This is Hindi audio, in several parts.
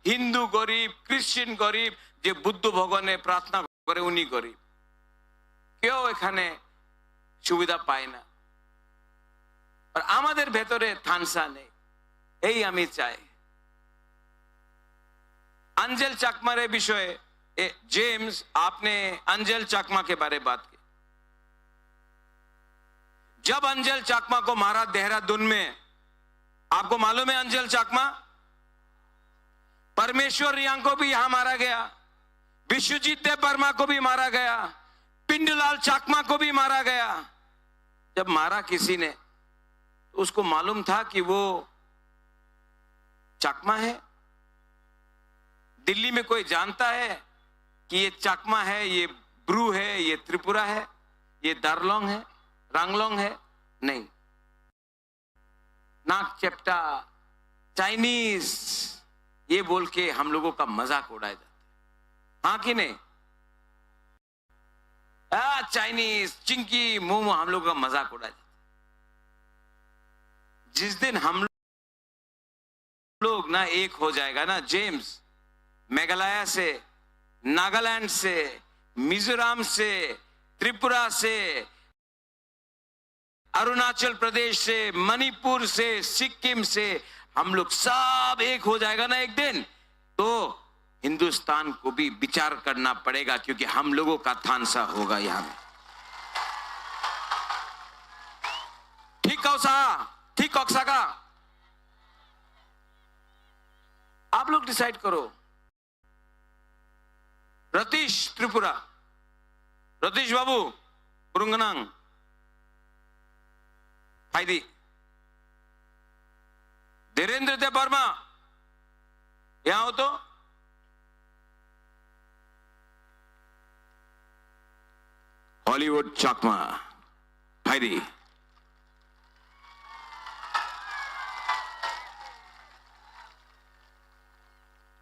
হিন্দু গরিব, খ্রিস্টান গরিব, যে বুদ্ধ ভগবানে প্রার্থনা করে উনি গরিব, কেউ এখানে সুবিধা পায় না। আর আমাদের ভেতরে থানসা নেই, এই আমি চাই। अंजल चकमा रे विषय जेम्स, आपने अंजल चकमा के बारे बात की। जब अंजल चकमा को मारा देहरादून में, आपको मालूम है अंजल चकमा, परमेश्वर रियांग को भी यहां मारा गया, विश्वजीत देव वर्मा को भी मारा गया, पिंडूलाल चकमा को भी मारा गया। जब मारा किसी ने तो उसको मालूम था कि वो चकमा है? दिल्ली में कोई जानता है कि ये चकमा है, ये ब्रू है, ये त्रिपुरा है, ये दारलोंग है, रांगलोंग है? नहीं। नाक चेप्टा, चाइनीज, ये बोल के हम लोगों का मजाक उड़ाया जाता है, हाँ कि नहीं? चाइनीज, चिंकी, मोमो, हम लोगों का मजाक उड़ाया जाता है। जिस दिन हम लोग ना एक हो जाएगा ना, जेम्स, मेघालय से, नागालैंड से, मिजोरम से, त्रिपुरा से, अरुणाचल प्रदेश से, मणिपुर से, सिक्किम से, हम लोग सब एक हो जाएगा ना एक दिन, तो हिंदुस्तान को भी विचार करना पड़ेगा, क्योंकि हम लोगों का थानसा होगा यहां में। ठीक कौसा, ठीक कौसा का आप लोग डिसाइड करो। रतीश त्रिपुरा, रतीश बाबू पुरुंगनांग फायदी, धीरेन्द्र देव वर्मा यहां हो तो, हॉलीवुड चकमा फायदी,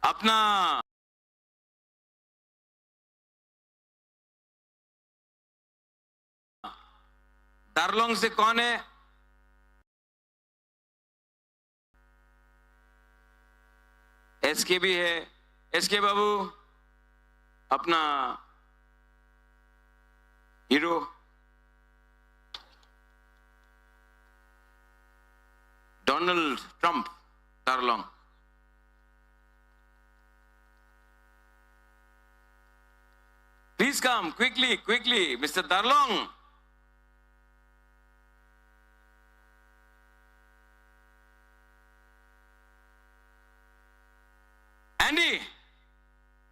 अपना दारलोंग से कौन है? एसके भी है, एसके बाबू अपना hero, Donald Trump Darlong. Please come quickly, quickly mister Darlong. Andy,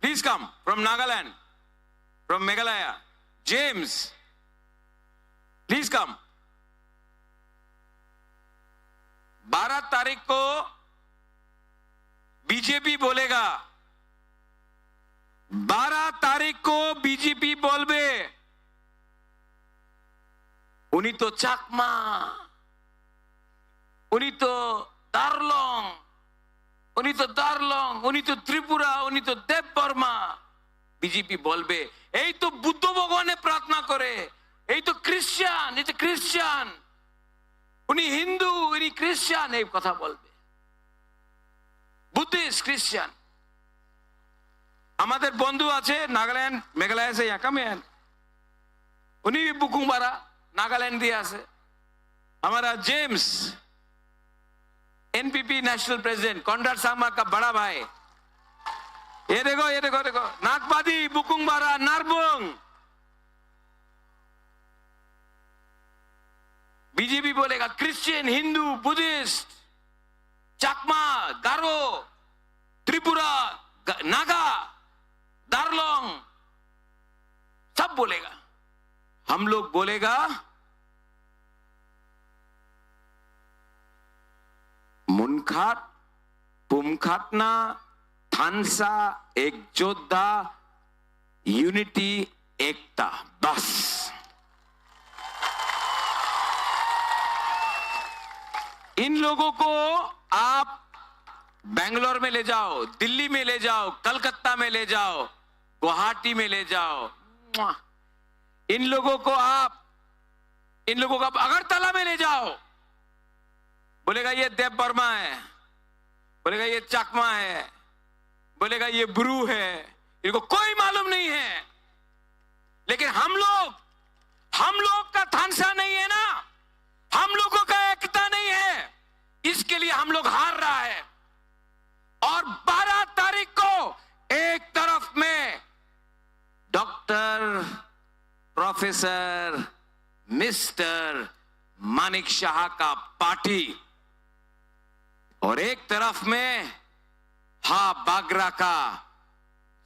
please come from Nagaland, from Meghalaya. James, please come. 12 तारीख को बीजेपी बोलेगा, 12 तारीख को बीजेपी बोलबे उनी तो चकमा, उनी तो दारलोंग, उनी तो दारलोंग, उनी तो त्रिपुरा, उनी तो देव वर्मा। बीजेपी बोलबे এই তো বুদ্ধ ভগবানে প্রার্থনা করে, এই তো খ্রিস্টান, এই তো খ্রিস্টান, উনি হিন্দু, উনি খ্রিস্টান, এই কথা বলবে। বুদ্ধিস্ট, খ্রিস্টান। আমাদের বন্ধু আছে নাগাল্যান্ড, মেঘালয় से यहाँ कम है, उन्हीं भी बुकुंबारा नागालैंड दिया से। हमारा जेम्स एनपीपी नेशनल प्रेसिडेंट कॉन्ड्राड सामा का बड़ा भाई, ये देखो, ये देखो, देखो नागपादी, बुकुंबारा, नारबुंग। बीजेपी बोलेगा क्रिश्चियन, हिंदू, बुद्धिस्ट, चकमा, गारो, त्रिपुरा, नागा, दारलोंग, सब बोलेगा। हम लोग बोलेगा मुनखाट, पुमखाटना, थानसा, एक जोधा, यूनिटी, एकता, बस। इन लोगों को आप बेंगलोर में ले जाओ, दिल्ली में ले जाओ, कलकत्ता में ले जाओ, गुवाहाटी में ले जाओ। इन लोगों को आप अगरतला में ले जाओ, बोलेगा ये देव वर्मा है, बोलेगा ये चकमा है, बोलेगा ये ब्रू है, इनको कोई मालूम नहीं है। लेकिन हम लोग का थानसा नहीं है ना, हम लोगों का एकता नहीं है, इसके लिए हम लोग हार रहा है। और 12 तारीख को एक तरफ में doctor, professor, mister Manik Shah का पार्टी, और एक तरफ में हा बागरा का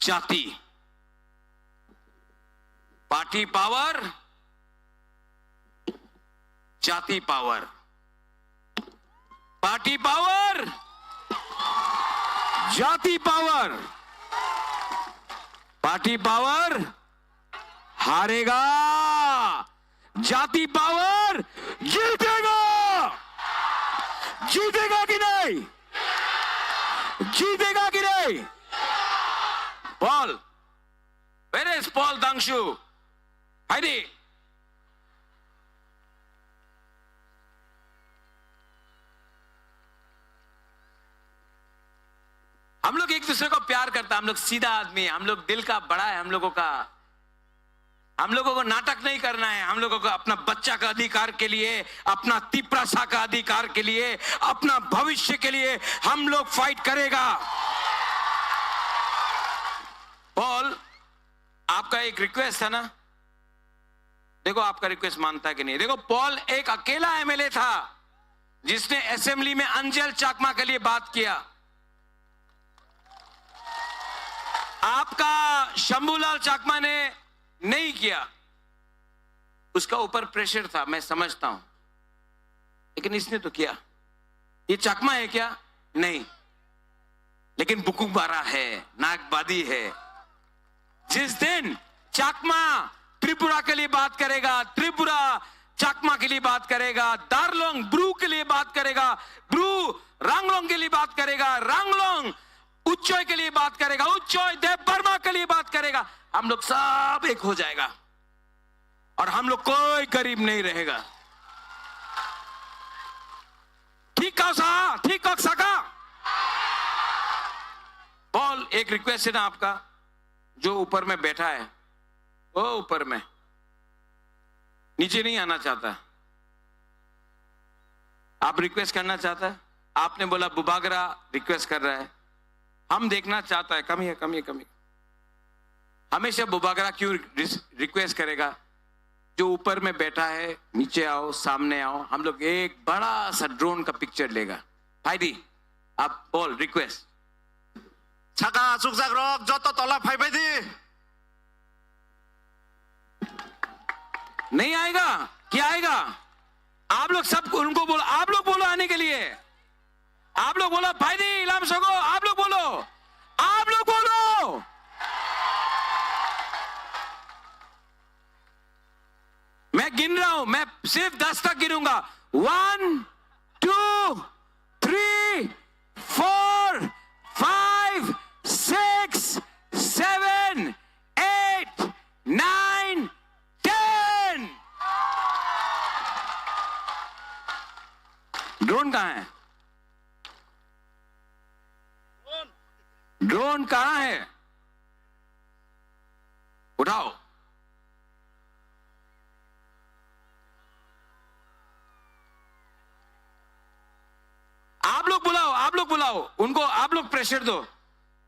जाति। पार्टी पावर, जाति पावर, पार्टी पावर, जाति पावर। पार्टी पावर हारेगा, जाति पावर जीतेगा। जीतेगा कि नहीं? जीतेगा कि नहीं? Paul, where is Paul Dangshu? Heidi. हम लोग एक दूसरे को प्यार करता, हम लोग सीधा आदमी है, हम लोग दिल का बड़ा है हम लोगों का। हम लोगों को नाटक नहीं करना है, हम लोगों को अपना बच्चा का अधिकार के लिए, अपना तिपरासा का अधिकार के लिए, अपना भविष्य के लिए हम लोग फाइट करेगा। पॉल, आपका एक रिक्वेस्ट है ना, देखो आपका रिक्वेस्ट मानता है कि नहीं। देखो पॉल एक अकेला एमएलए था जिसने असेंबली में अंजल चाकमा के लिए बात किया। आपका शंभूलाल चाकमा ने नहीं किया, उसका ऊपर प्रेशर था, मैं समझता हूं, लेकिन इसने तो किया। ये चाकमा है क्या? नहीं, लेकिन बुकुबारा है, नागबादी है। जिस दिन चाकमा त्रिपुरा के लिए बात करेगा, त्रिपुरा चाकमा के लिए बात करेगा, दार्लोंग ब्रू के लिए बात करेगा, ब्रू रांगलोंग के लिए बात करेगा, रांगलोंग उच्चोय के लिए बात करेगा, उच्चोय देव बर्मा के लिए बात करेगा, हम लोग सब एक हो जाएगा और हम लोग कोई गरीब नहीं रहेगा। ठीक कहो सा, ठीक कहो सका। पॉल, एक रिक्वेस्ट है ना आपका, जो ऊपर में बैठा है वो ऊपर में नीचे नहीं आना चाहता, आप रिक्वेस्ट करना चाहता है। आपने बोला बुबागरा रिक्वेस्ट कर रहा है, हम देखना चाहता है, कमी है, कमी है, कमी। हमेशा बुबागरा क्यों रिक्वेस्ट करेगा? जो ऊपर में बैठा है नीचे आओ, सामने आओ, हम लोग एक बड़ा सा ड्रोन का पिक्चर लेगा। भाईदी, आप बोल रिक्वेस्ट। छका सुकजाक रोक जो तो तोला भाई भाईदी नहीं आएगा, क्या आएगा? आप लोग सब उनको बोलो, आप लोग बोलो आने के लिए, आप लोग बोलो भाईदी इलाम सको, आप लोग बोलो, आप लोग बोलो। मैं गिन रहा हूं, मैं सिर्फ 10 तक गिनूंगा। 1 2 3 4 5 6 7 8 9 10। ड्रोन कहां है? ड्रोन कहां है? उठाओ। आप लोग बुलाओ, आप लोग बुलाओ उनको, आप लोग प्रेशर दो,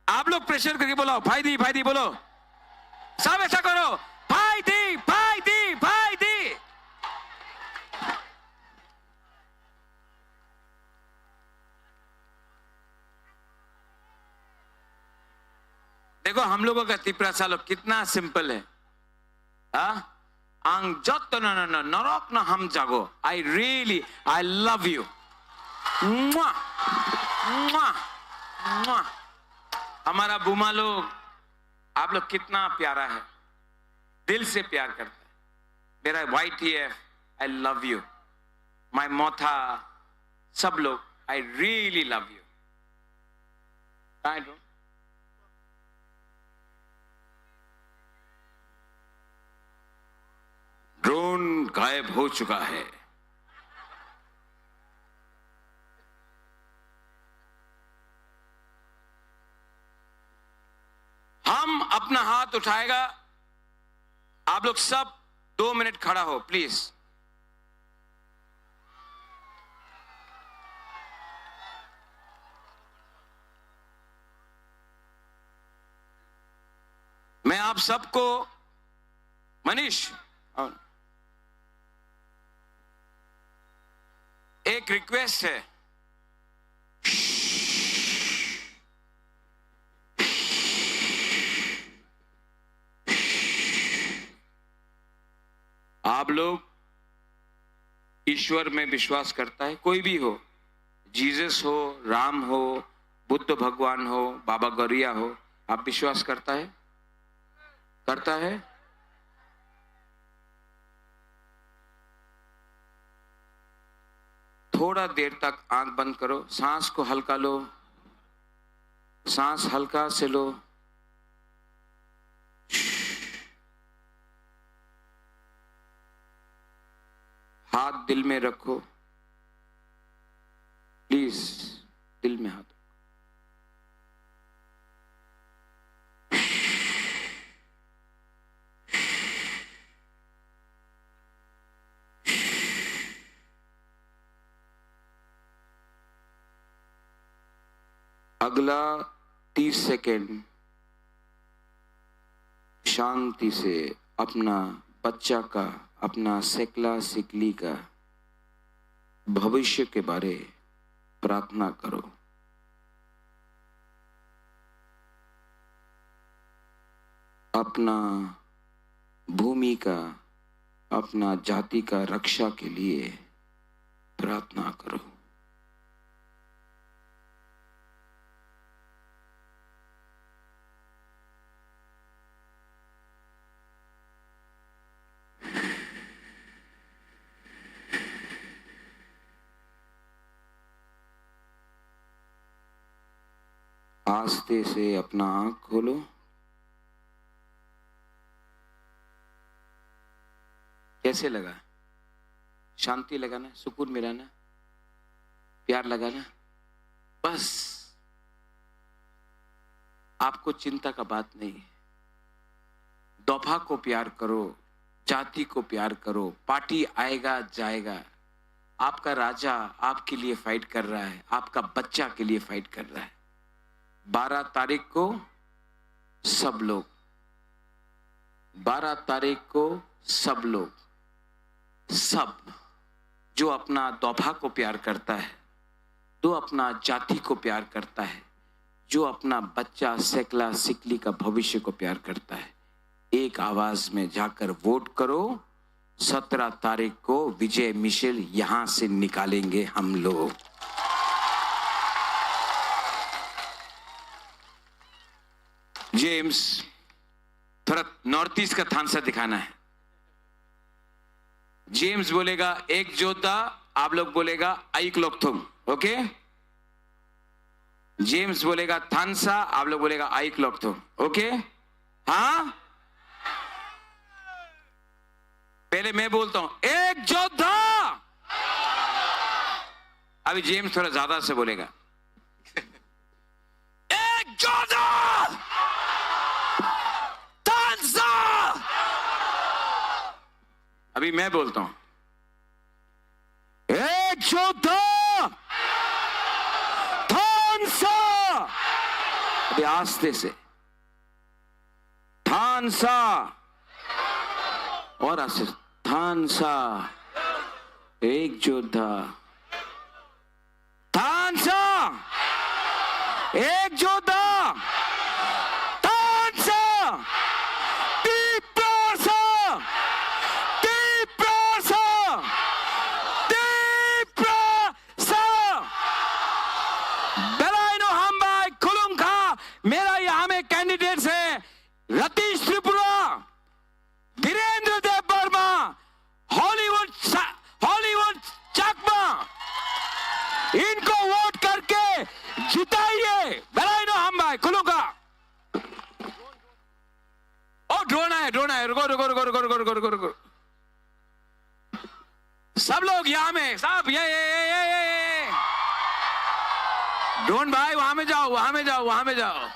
आप लोग प्रेशर करके बुलाओ। भाई दी, भाई दी बोलो, सब ऐसा करो, भाई दी, भाई दी, भाई दी। देखो हम लोगों का तिपरासा लोग कितना सिंपल है। आंग जत न न न नरक न हम जागो। I really I love you. हमारा बुमा लोग, आप लोग कितना प्यारा है, दिल से प्यार करता है। मेरा YTF, I love you. My मोथा, सब लोग, I really love you. Drone गायब हो चुका है। अपना हाथ उठाएगा। आप लोग सब 2 मिनट खड़ा हो प्लीज। मैं आप सबको, मनीष, एक रिक्वेस्ट है। आप लोग ईश्वर में विश्वास करता है, कोई भी हो, जीसस हो, राम हो, बुद्ध भगवान हो, बाबा गौरिया हो, आप विश्वास करता है? करता है? थोड़ा देर तक आंख बंद करो, सांस को हल्का लो, सांस हल्का से लो। हाथ दिल में रखो, प्लीज दिल में हाथ। अगला 30 सेकेंड शांति से अपना बच्चा का, अपना सेकला सिकली का भविष्य के बारे प्रार्थना करो। अपना भूमि का, अपना जाति का रक्षा के लिए प्रार्थना करो। आस्ते से अपना आंख खोलो। कैसे लगा? शांति लगा ना? सुकून मिला ना? प्यार लगा ना? बस आपको चिंता का बात नहीं है। दफा को प्यार करो, जाति को प्यार करो। पार्टी आएगा जाएगा, आपका राजा आपके लिए फाइट कर रहा है, आपका बच्चा के लिए फाइट कर रहा है। 12 तारीख को सब लोग, 12 तारीख को सब लोग, सब जो अपना दौभा को प्यार करता है, जो अपना जाति को प्यार करता है, जो अपना बच्चा सेकला सिकली का भविष्य को प्यार करता है, एक आवाज में जाकर वोट करो। 17 तारीख को विजय मिशेल यहां से निकालेंगे हम लोग। जेम्स, थोड़ा नॉर्थ ईस्ट का थानसा दिखाना है। जेम्स बोलेगा एक जोधा, आप लोग बोलेगा आइक लोकथुम, ओके? जेम्स बोलेगा थानसा, आप लोग बोलेगा आइक लोकथुम, ओके? हाँ, पहले मैं बोलता हूं एक जोधा, अभी जेम्स थोड़ा ज्यादा से बोलेगा एक जोधा, अभी मैं बोलता हूं एक जोधा, थानसा, अभी आस्ते से थानसा, और आस्ते से थानसा, एक जोधा, थानसा, एक जोधा, मेरा यहां में कैंडिडेट्स है रतीश त्रिपुरा, वीरेंद्र देव वर्मा, हॉलीवुड चकमा, इनको वोट करके जिताइए। बेलाइनो हम भाई खुलूंगा। ओ ड्रोन है, रुको रुको रुको रुको रुको रुको रुको रुको। सब लोग यहां में, सब ये ड्रोन भाई वहां में जाओ, वहां में जाओ, वहां में जाओ।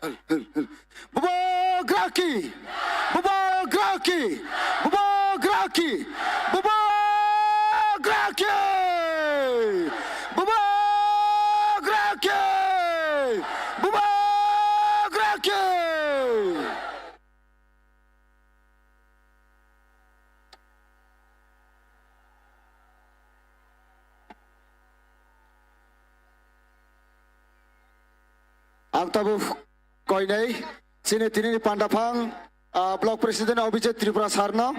Bubog Rocky! Bubog Rocky! Bubog Rocky! Bubog Rocky! Bubog Rocky! Bubog Rocky! Ang tabu koinai sini tini pandapang Blok Presiden Abhijit Tripura Sarno